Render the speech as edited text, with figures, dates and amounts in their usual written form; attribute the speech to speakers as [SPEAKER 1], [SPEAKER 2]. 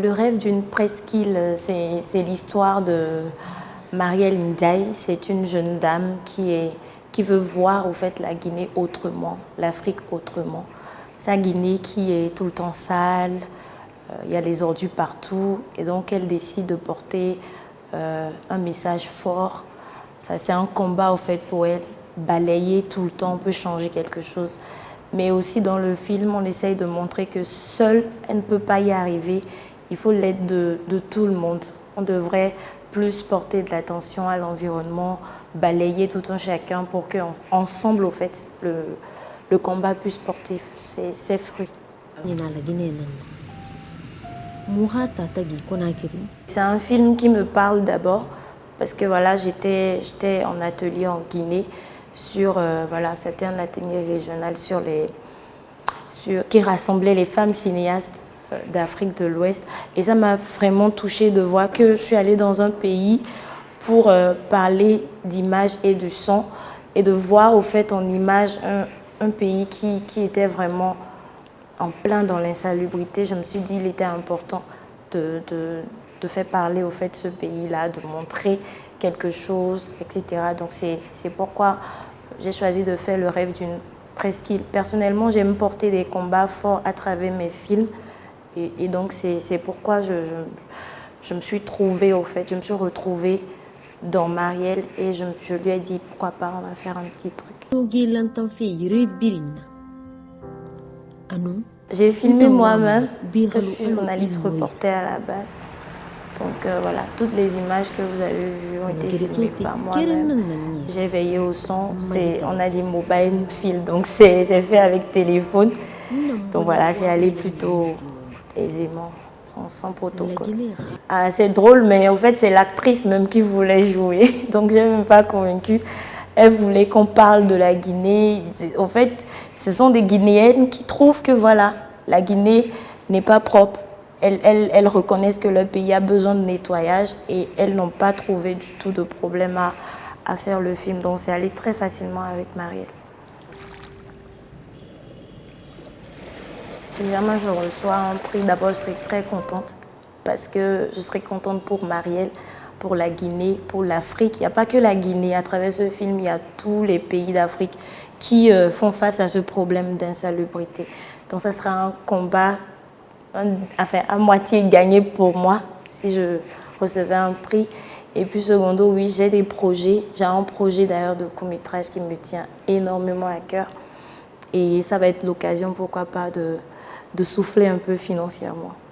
[SPEAKER 1] Le rêve d'une presqu'île, c'est l'histoire de Marielle Ndiaye. C'est une jeune dame qui veut voir au fait la Guinée autrement, l'Afrique autrement. Sa Guinée qui est tout le temps sale, il y a les ordures partout et donc elle décide de porter un message fort. Ça, c'est un combat au fait pour elle. Balayer tout le temps peut changer quelque chose. Mais aussi dans le film, on essaye de montrer que seule, elle ne peut pas y arriver. Il faut l'aide de tout le monde. On devrait plus porter de l'attention à l'environnement, balayer tout un chacun pour qu'ensemble, au fait, le combat puisse porter ses fruits. C'est un film qui me parle d'abord parce que voilà, j'étais en atelier en Guinée sur voilà, c'était un atelier régional qui rassemblait les femmes cinéastes d'Afrique de l'Ouest et ça m'a vraiment touchée de voir que je suis allée dans un pays pour parler d'image et de son et de voir au fait en image un pays qui était vraiment en plein dans l'insalubrité. Je me suis dit qu'il était important de faire parler au fait ce pays-là, de montrer quelque chose, etc. Donc c'est pourquoi j'ai choisi de faire le rêve d'une presqu'île. Personnellement, j'aime porter des combats forts à travers mes films et donc c'est pourquoi je me suis trouvée au fait, je me suis retrouvée dans Marielle et je lui ai dit pourquoi pas on va faire un petit truc. J'ai filmé moi-même parce que je suis journaliste reporter à la base. Donc voilà, toutes les images que vous avez vues ont été filmées par moi-même. J'ai veillé au son, on a dit mobile film, donc c'est fait avec téléphone. Donc voilà, c'est allé plutôt aisément, sans protocole. Ah, c'est drôle, mais en fait c'est l'actrice même qui voulait jouer, donc je n'ai même pas convaincue. Elle voulait qu'on parle de la Guinée. En fait, ce sont des Guinéennes qui trouvent que voilà, la Guinée n'est pas propre. Elles reconnaissent que leur pays a besoin de nettoyage et elles n'ont pas trouvé du tout de problème à faire le film. Donc c'est allé très facilement avec Marielle. Si jamais je reçois un prix, d'abord je serai très contente parce que je serai contente pour Marielle, pour la Guinée, pour l'Afrique. Il n'y a pas que la Guinée. À travers ce film, il y a tous les pays d'Afrique qui font face à ce problème d'insalubrité. Donc ça sera un combat à moitié gagné pour moi si je recevais un prix. Et puis secondo, oui, j'ai des projets. J'ai un projet d'ailleurs de court-métrage qui me tient énormément à cœur. Et ça va être l'occasion, pourquoi pas, de souffler un peu financièrement.